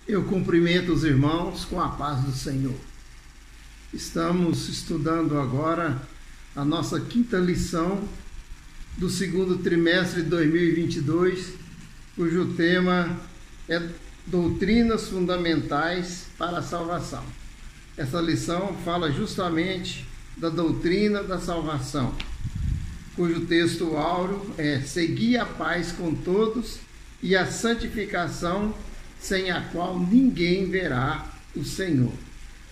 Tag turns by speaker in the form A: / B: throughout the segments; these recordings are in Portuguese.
A: Eu cumprimento os irmãos com a paz do Senhor. Estamos estudando agora a nossa quinta lição do segundo trimestre de 2022, cujo tema é Doutrinas Fundamentais para a Salvação. Essa lição fala justamente da doutrina da salvação, cujo texto áureo é: segui a paz com todos e a santificação, sem a qual ninguém verá o Senhor.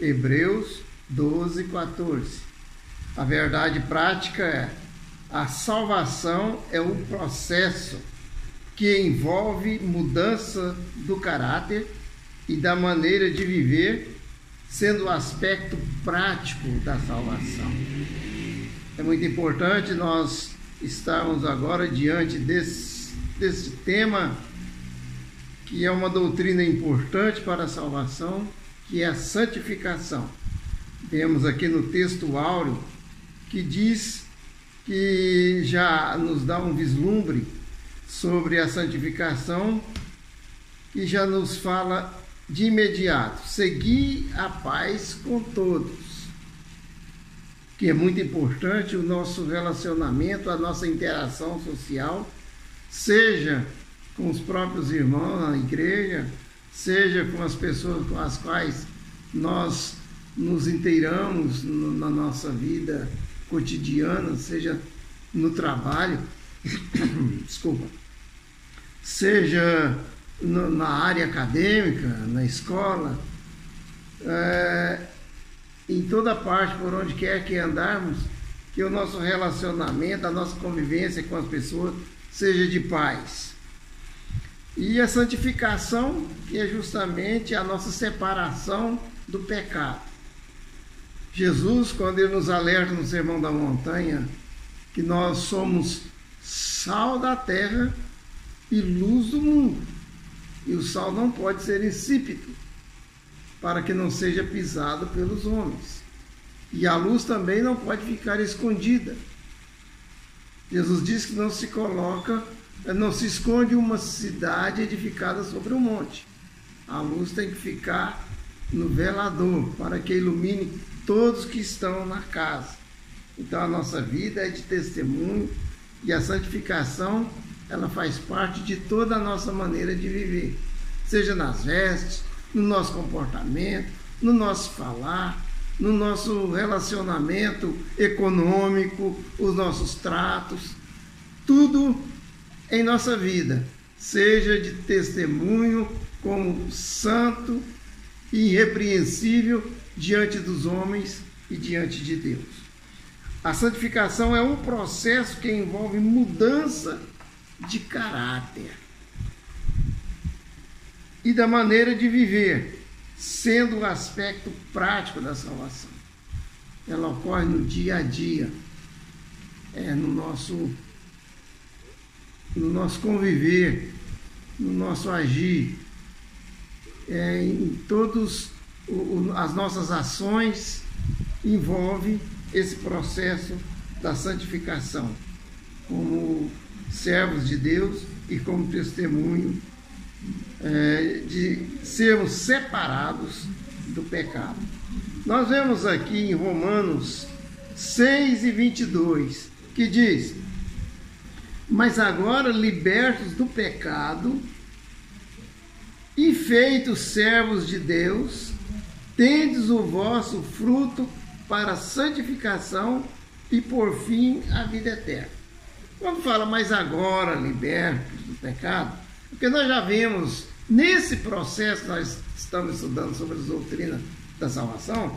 A: Hebreus 12, 14. A verdade prática é: a salvação é um processo que envolve mudança do caráter e da maneira de viver, sendo o aspecto prático da salvação. É muito importante nós estarmos agora diante desse tema, que é uma doutrina importante para a salvação, que é a santificação. Temos aqui no texto áureo que diz, que já nos dá um vislumbre sobre a santificação, e já nos fala de imediato: segui a paz com todos. Que é muito importante o nosso relacionamento, a nossa interação social, seja com os próprios irmãos na igreja, seja com as pessoas com as quais nós nos inteiramos na nossa vida cotidiana, seja no trabalho, desculpa, seja na área acadêmica, na escola, em toda parte, por onde quer que andarmos, que o nosso relacionamento, a nossa convivência com as pessoas seja de paz. E a santificação, que é justamente a nossa separação do pecado. Jesus, quando ele nos alerta no Sermão da Montanha, que nós somos sal da terra e luz do mundo, e o sal não pode ser insípido, para que não seja pisado pelos homens, e a luz também não pode ficar escondida. Jesus diz que não se esconde uma cidade edificada sobre um monte. A luz tem que ficar no velador, para que ilumine todos que estão na casa. Então a nossa vida é de testemunho, e a santificação, ela faz parte de toda a nossa maneira de viver, seja nas vestes, no nosso comportamento, no nosso falar, no nosso relacionamento econômico, os nossos tratos, tudo em nossa vida seja de testemunho como santo e irrepreensível diante dos homens e diante de Deus. A santificação é um processo que envolve mudança de caráter e da maneira de viver, sendo o aspecto prático da salvação. Ela ocorre no dia a dia, no nosso conviver, no nosso agir, em todas as nossas ações, envolve esse processo da santificação, como servos de Deus e como testemunho de sermos separados do pecado. Nós vemos aqui em Romanos 6:22, que diz: mas agora, libertos do pecado e feitos servos de Deus, tendes o vosso fruto para a santificação e por fim a vida eterna. Quando fala mas agora libertos do pecado, porque nós já vimos nesse processo, nós estamos estudando sobre as doutrinas da salvação,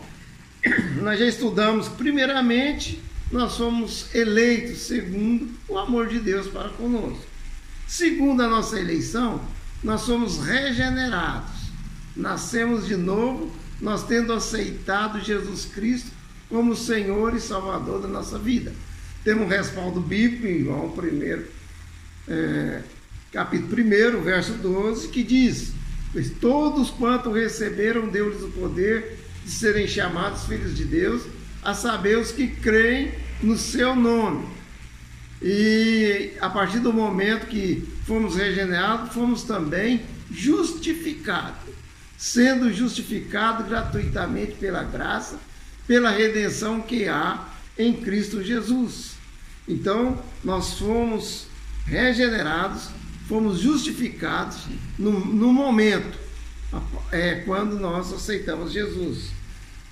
A: nós já estudamos, primeiramente, nós somos eleitos segundo o amor de Deus para conosco. Segundo a nossa eleição, nós somos regenerados, nascemos de novo, nós tendo aceitado Jesus Cristo como Senhor e Salvador da nossa vida. Temos um respaldo bíblico em João 1, capítulo 1, verso 12, que diz: pois todos quanto receberam, deu-lhes o poder de serem chamados filhos de Deus, a saber, os que creem no seu nome. E a partir do momento que fomos regenerados, fomos também justificados. sendo justificado gratuitamente pela graça, pela redenção que há em Cristo Jesus. Então, nós fomos regenerados, fomos justificados no momento, quando nós aceitamos Jesus.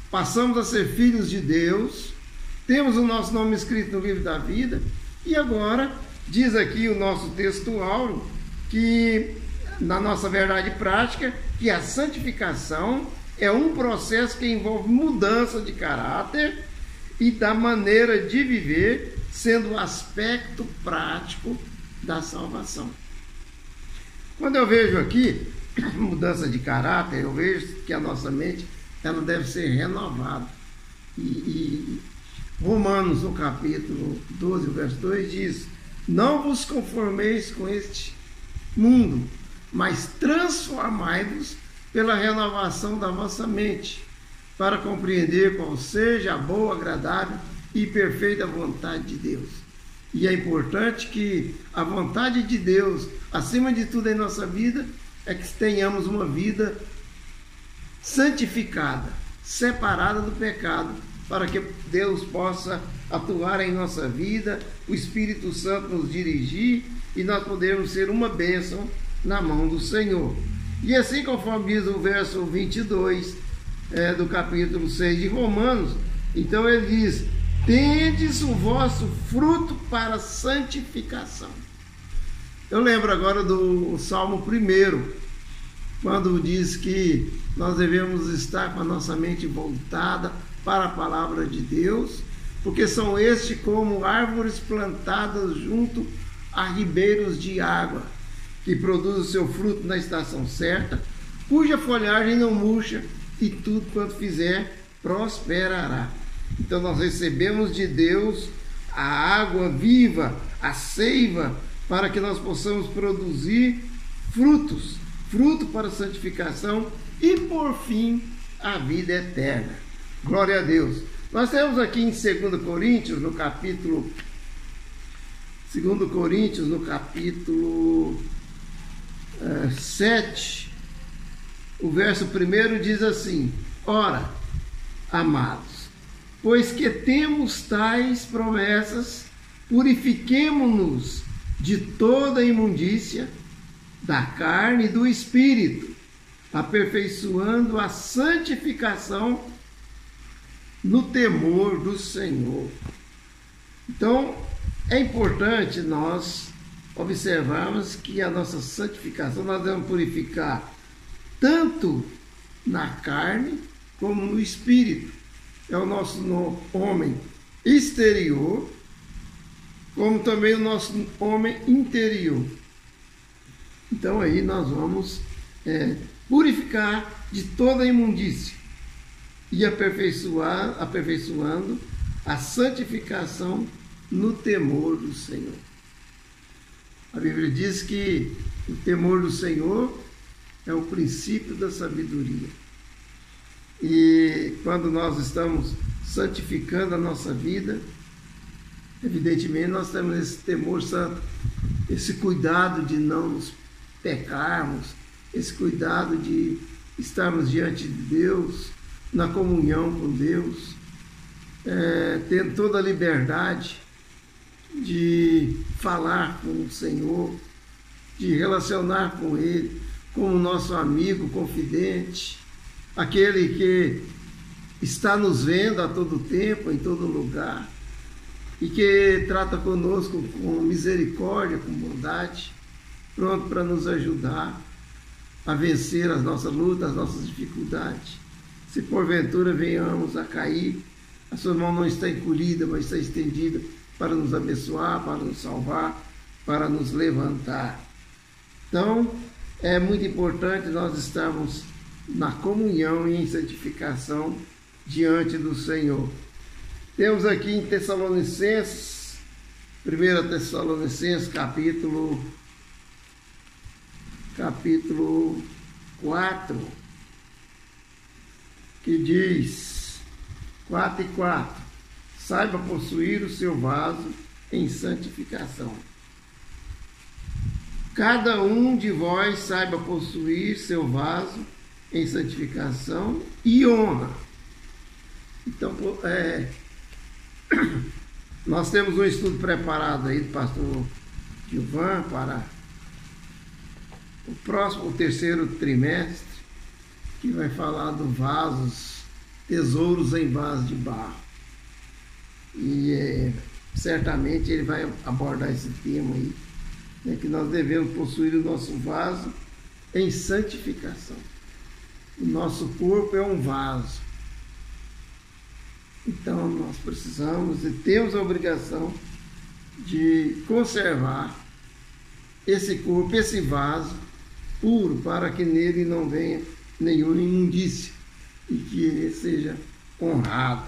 A: Passamos a ser filhos de Deus, temos o nosso nome escrito no livro da vida, e agora, diz aqui o nosso texto áureo, que na nossa verdade prática, que a santificação é um processo que envolve mudança de caráter e da maneira de viver, sendo o aspecto prático da salvação. Quando eu vejo aqui mudança de caráter, eu vejo que a nossa mente ela deve ser renovada. E Romanos, no capítulo 12, verso 2, diz: não vos conformeis com este mundo, mas transformai-vos pela renovação da vossa mente, para compreender qual seja a boa, agradável e perfeita vontade de Deus. E é importante que a vontade de Deus, acima de tudo em nossa vida, é que tenhamos uma vida santificada, separada do pecado, para que Deus possa atuar em nossa vida, o Espírito Santo nos dirigir e nós podemos ser uma bênção na mão do Senhor. E assim, conforme diz o verso 22 do capítulo 6 de Romanos, então ele diz: tendes o vosso fruto para santificação. Eu lembro agora do Salmo 1, quando diz que nós devemos estar com a nossa mente voltada para a palavra de Deus, porque são estes como árvores plantadas junto a ribeiros de água, que produzem o seu fruto na estação certa, cuja folhagem não murcha, e tudo quanto fizer prosperará. Então nós recebemos de Deus a água viva, a seiva, para que nós possamos produzir fruto para a santificação e, por fim, a vida eterna. Glória a Deus. Nós temos aqui em 2 Coríntios, no capítulo 7, o verso 1 diz assim: ora, amados, pois que temos tais promessas, purifiquemo-nos de toda imundícia da carne e do espírito, aperfeiçoando a santificação no temor do Senhor. Então, é importante nós observarmos que a nossa santificação nós devemos purificar tanto na carne como no espírito. É o nosso homem exterior, como também o nosso homem interior. Então aí nós vamos purificar de toda a imundícia e aperfeiçoando a santificação no temor do Senhor. A Bíblia diz que o temor do Senhor é o princípio da sabedoria. E quando nós estamos santificando a nossa vida, evidentemente nós temos esse temor santo, esse cuidado de não nos pecarmos, esse cuidado de estarmos diante de Deus, na comunhão com Deus, tendo toda a liberdade de falar com o Senhor, de relacionar com Ele, como nosso amigo, confidente, aquele que está nos vendo a todo tempo, em todo lugar, e que trata conosco com misericórdia, com bondade, pronto para nos ajudar a vencer as nossas lutas, as nossas dificuldades. Se porventura venhamos a cair, a sua mão não está encolhida, mas está estendida para nos abençoar, para nos salvar, para nos levantar. Então, é muito importante nós estarmos na comunhão e em santificação diante do Senhor. Temos aqui em Tessalonicenses, 1 Tessalonicenses, capítulo 4, que diz, 4:4, saiba possuir o seu vaso em santificação. Cada um de vós saiba possuir seu vaso em santificação e honra. Então, nós temos um estudo preparado aí do pastor Gilvan para o terceiro trimestre, que vai falar do tesouros em vasos de barro. E certamente ele vai abordar esse tema aí, né, que nós devemos possuir o nosso vaso em santificação. O nosso corpo é um vaso. Então nós precisamos e temos a obrigação de conservar esse corpo, esse vaso puro, para que nele não venha nenhuma imundícia e que ele seja honrado.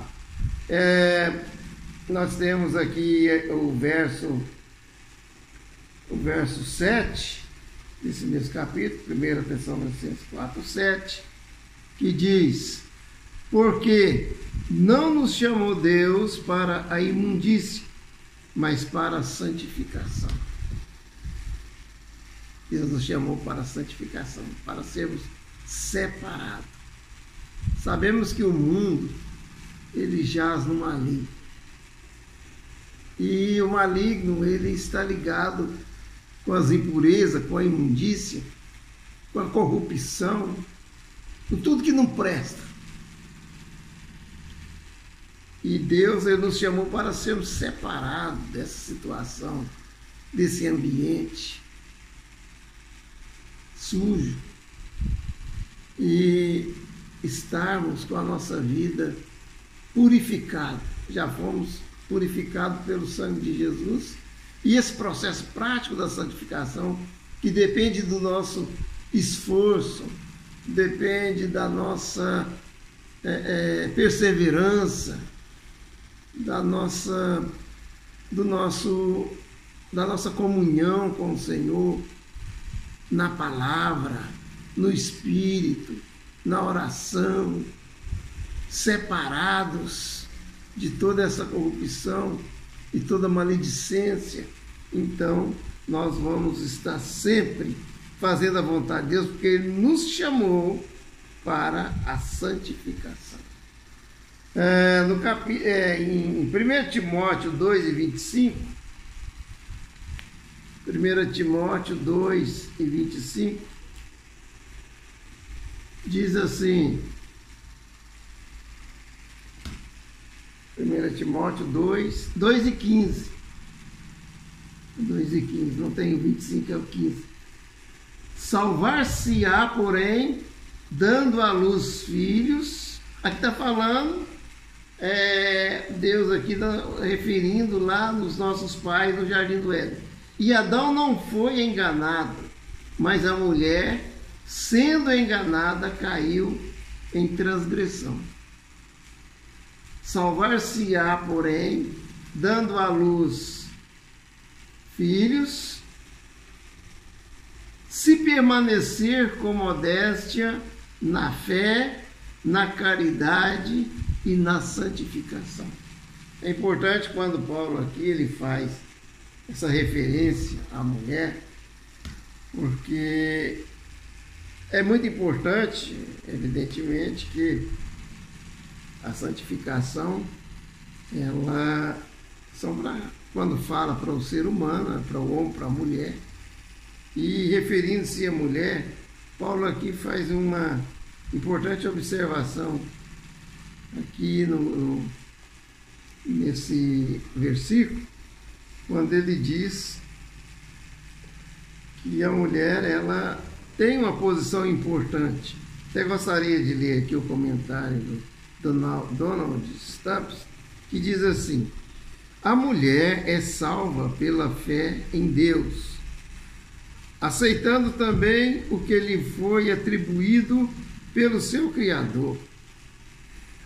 A: Nós temos aqui o verso 7 desse mesmo capítulo, 1 Tessalonicenses 4:7, que diz: porque não nos chamou Deus para a imundícia, mas para a santificação. Deus nos chamou para a santificação, para sermos separados. Sabemos que o mundo, ele jaz no maligno. E o maligno, ele está ligado com as impurezas, com a imundícia, com a corrupção, com tudo que não presta. E Deus, ele nos chamou para sermos separados dessa situação, desse ambiente sujo, e estarmos com a nossa vida purificada. Já fomos purificados pelo sangue de Jesus, e esse processo prático da santificação, que depende do nosso esforço, depende da nossa perseverança, da nossa comunhão com o Senhor, na palavra, no Espírito, na oração, separados de toda essa corrupção e toda maledicência. Então nós vamos estar sempre fazendo a vontade de Deus, porque Ele nos chamou para a santificação. Em 1 Timóteo 2:25, 1 Timóteo 2:25, diz assim, 1 Timóteo 2:15, não tem o 25, é o 15. Salvar-se-á, porém, dando à luz filhos. Aqui está falando, Deus aqui referindo lá nos nossos pais no Jardim do Éden. E Adão não foi enganado, mas a mulher, sendo enganada, caiu em transgressão. Salvar-se-á, porém, dando à luz filhos, se permanecer com modéstia na fé, na caridade e na santificação. É importante quando Paulo aqui ele faz essa referência à mulher, porque é muito importante, evidentemente, que a santificação, ela quando fala para o ser humano, para o homem, para a mulher, e referindo-se à mulher, Paulo aqui faz uma importante observação aqui nesse versículo, quando ele diz que a mulher, ela tem uma posição importante. Até gostaria de ler aqui o comentário do Donald Stubbs, que diz assim: a mulher é salva pela fé em Deus, aceitando também o que lhe foi atribuído pelo seu Criador.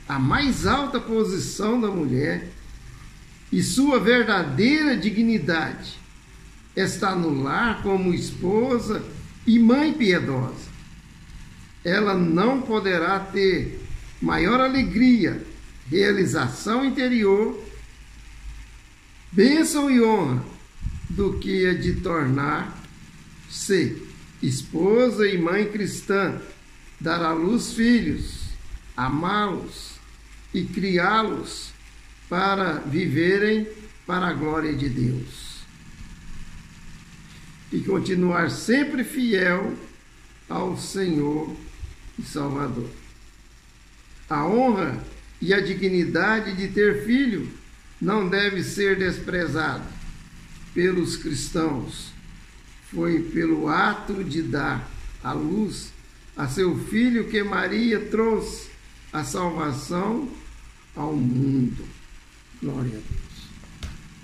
A: A mais alta posição da mulher e sua verdadeira dignidade está no lar como esposa e mãe piedosa. Ela não poderá ter maior alegria, realização interior, bênção e honra do que a de tornar-se esposa e mãe cristã, dar à luz filhos, amá-los e criá-los para viverem para a glória de Deus. E continuar sempre fiel ao Senhor e Salvador. A honra e a dignidade de ter filho não deve ser desprezada pelos cristãos. Foi pelo ato de dar à luz a seu filho que Maria trouxe a salvação ao mundo. Glória a Deus.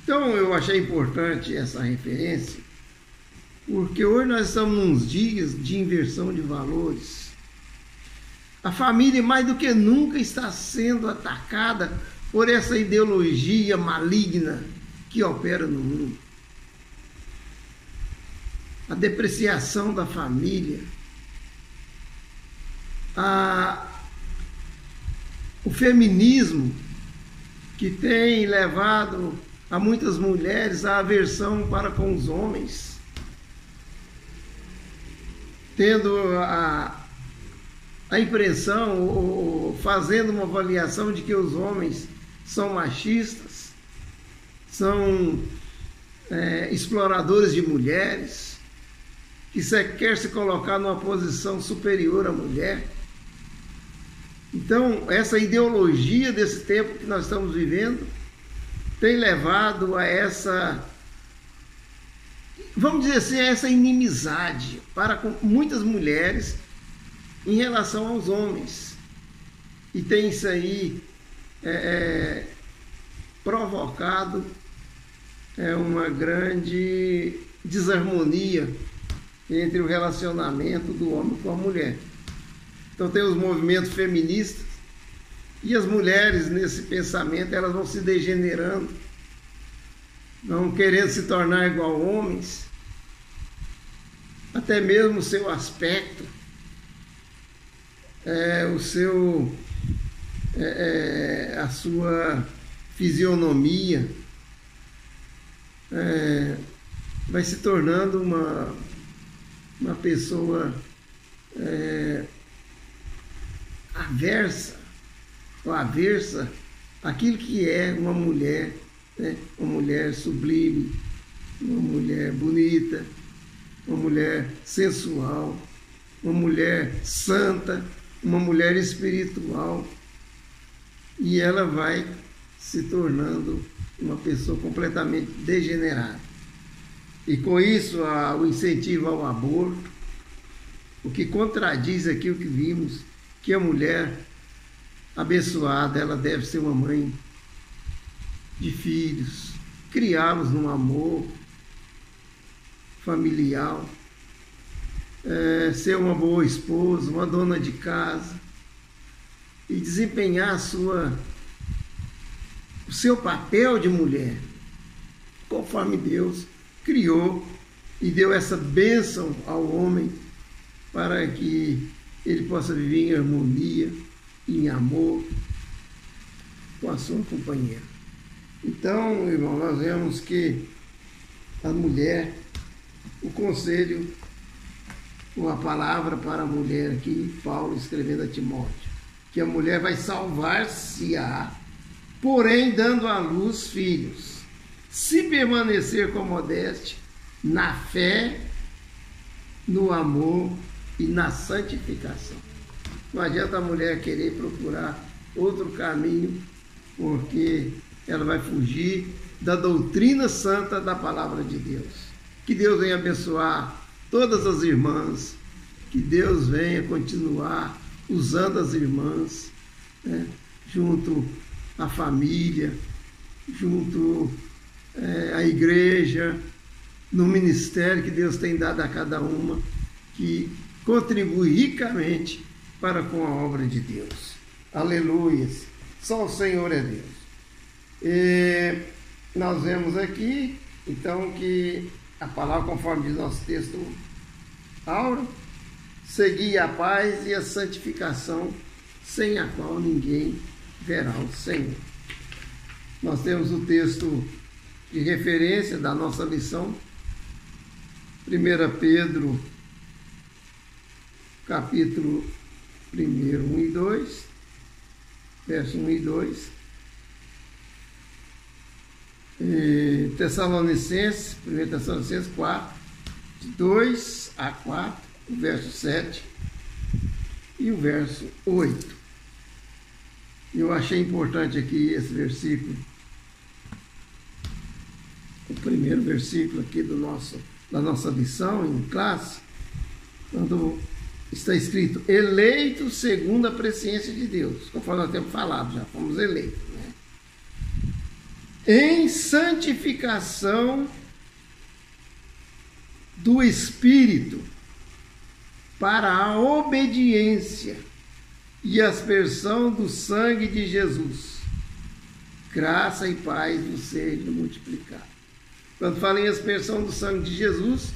A: Então eu achei importante essa referência, porque hoje nós estamos nos dias de inversão de valores. A família, mais do que nunca, está sendo atacada por essa ideologia maligna que opera no mundo. A depreciação da família, o feminismo, que tem levado a muitas mulheres à aversão para com os homens, tendo a impressão, ou fazendo uma avaliação de que os homens são machistas, são exploradores de mulheres, que quer se colocar numa posição superior à mulher. Então, essa ideologia desse tempo que nós estamos vivendo tem levado a essa, vamos dizer assim, a essa inimizade para com muitas mulheres em relação aos homens. E tem isso aí provocado uma grande desarmonia entre o relacionamento do homem com a mulher. Então tem os movimentos feministas e as mulheres nesse pensamento, elas vão se degenerando, vão querendo se tornar igual homens, até mesmo o seu aspecto, a sua fisionomia vai se tornando uma pessoa aversa àquilo que é uma mulher, né? Uma mulher sublime, uma mulher bonita, uma mulher sensual, uma mulher santa, uma mulher espiritual, e ela vai se tornando uma pessoa completamente degenerada. E com isso, o incentivo ao aborto, o que contradiz aqui o que vimos, que a mulher abençoada, ela deve ser uma mãe de filhos, criá-los num amor familiar, ser uma boa esposa, uma dona de casa e desempenhar o seu papel de mulher, conforme Deus criou e deu essa bênção ao homem para que ele possa viver em harmonia, em amor com a sua companheira. Então, irmão, nós vemos que a mulher, o conselho, uma palavra para a mulher aqui, Paulo escrevendo a Timóteo, que a mulher vai salvar-se-á, porém dando à luz filhos, se permanecer com modéstia, na fé, no amor e na santificação. Não adianta a mulher querer procurar outro caminho, porque ela vai fugir da doutrina santa da palavra de Deus. Que Deus venha abençoar todas as irmãs, que Deus venha continuar usando as irmãs, né, junto à família, junto à igreja, no ministério que Deus tem dado a cada uma, que contribui ricamente para com a obra de Deus. Aleluia! Só o Senhor é Deus. E nós vemos aqui, então, que a palavra, conforme diz nosso texto áureo, seguir a paz e a santificação, sem a qual ninguém verá o Senhor. Nós temos o texto de referência da nossa lição, 1 Pedro, capítulo Primeiro 1 e 2, verso 1 e 2. Tessalonicenses, 1 Tessalonicenses 4, de 2 a 4, o verso 7 e o verso 8. Eu achei importante aqui esse versículo, o primeiro versículo aqui da nossa lição em classe, quando está escrito: eleitos segundo a presciência de Deus. Conforme nós temos falado, já fomos eleitos, né? Em santificação do Espírito, para a obediência e aspersão do sangue de Jesus. Graça e paz vos sejam multiplicadas. Quando fala em aspersão do sangue de Jesus,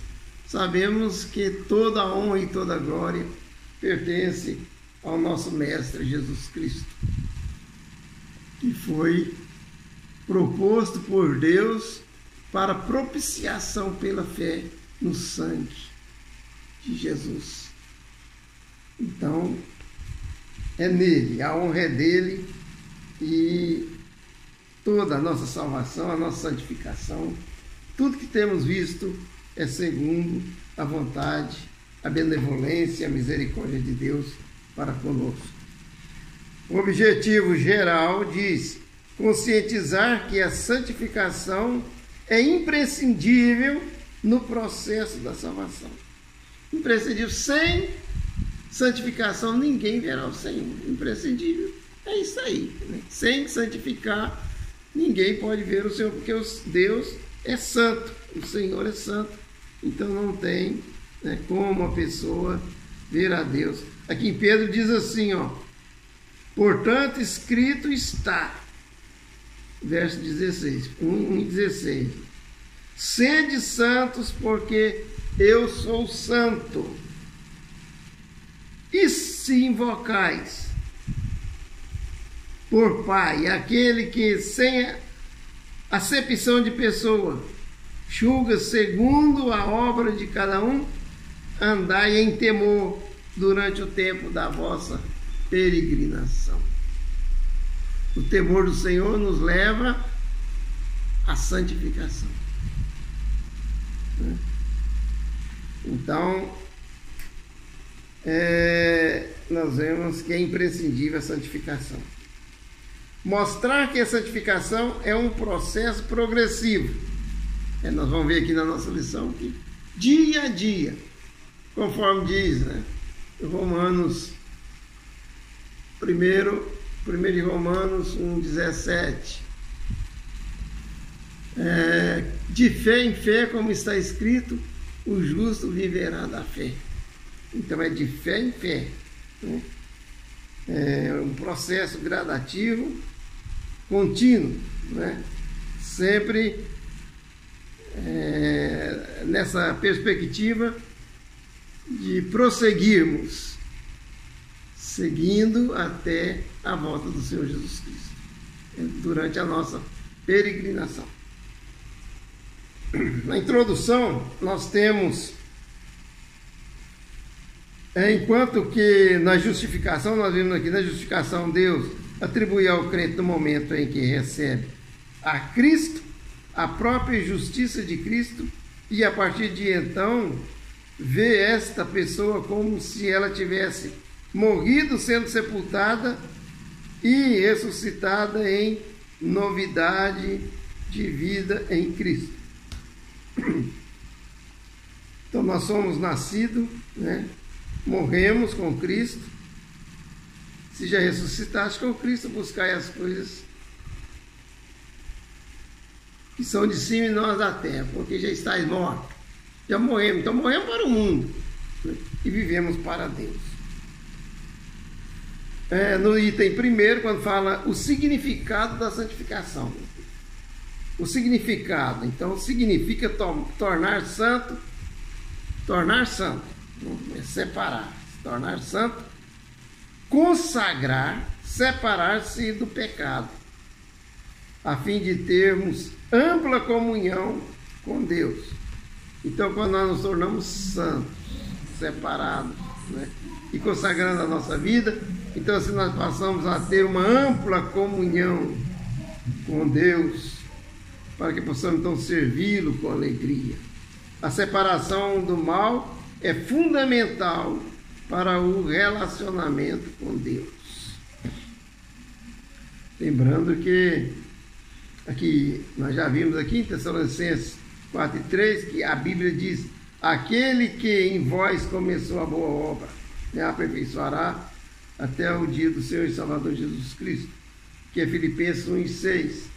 A: sabemos que toda a honra e toda a glória pertence ao nosso Mestre Jesus Cristo, que foi proposto por Deus para propiciação pela fé no sangue de Jesus. Então, é nele, a honra é dele, e toda a nossa salvação, a nossa santificação, tudo que temos visto é segundo a vontade, a benevolência, a misericórdia de Deus para conosco. O objetivo geral diz: conscientizar que a santificação é imprescindível no processo da salvação. Imprescindível. Sem santificação ninguém verá o Senhor. Imprescindível. É isso aí, né? Sem santificar ninguém pode ver o Senhor, porque Deus é santo, o Senhor é santo. Então não tem, né, como a pessoa ver a Deus. Aqui em Pedro diz assim, ó: portanto, escrito está, verso 16, 1 e 16: sede santos, porque eu sou santo. E se invocais por Pai aquele que, sem acepção de pessoa, julga segundo a obra de cada um, andai em temor durante o tempo da vossa peregrinação. O temor do Senhor nos leva à santificação. Então, nós vemos que é imprescindível a santificação. Mostrar que a santificação é um processo progressivo. Nós vamos ver aqui na nossa lição que dia a dia, conforme diz, né, Romanos, primeiro de Romanos 1,17, de fé em fé, como está escrito, o justo viverá da fé. Então é de fé em fé, né? É um processo gradativo, contínuo, né? Sempre nessa perspectiva de prosseguirmos, seguindo até a volta do Senhor Jesus Cristo, durante a nossa peregrinação. Na introdução, nós temos, enquanto que na justificação, nós vimos aqui, na justificação, Deus atribui ao crente no momento em que recebe a Cristo a própria justiça de Cristo, e a partir de então vê esta pessoa como se ela tivesse morrido, sendo sepultada e ressuscitada em novidade de vida em Cristo. Então nós somos nascidos, né? Morremos com Cristo. Se já ressuscitaste com Cristo, buscai as coisas que são de cima e nós da terra, porque já estáis mortos. Já morremos. Então morremos para o mundo, né? E vivemos para Deus. No item primeiro, quando fala o significado da santificação. O significado, então, significa tornar santo, é separar, tornar santo, consagrar, separar-se do pecado, a fim de termos ampla comunhão com Deus. Então, quando nós nos tornamos santos, separados, né, e e consagrando a nossa vida. Então assim nós passamos a ter uma ampla comunhão com Deus, para que possamos então servi-lo com alegria. A separação do mal é fundamental para o relacionamento com Deus. Lembrando que aqui nós já vimos aqui em Tessalonicenses 4:3 que a Bíblia diz: aquele que em vós começou a boa obra, aperfeiçoará até o dia do Senhor e Salvador Jesus Cristo, que é Filipenses 1:6.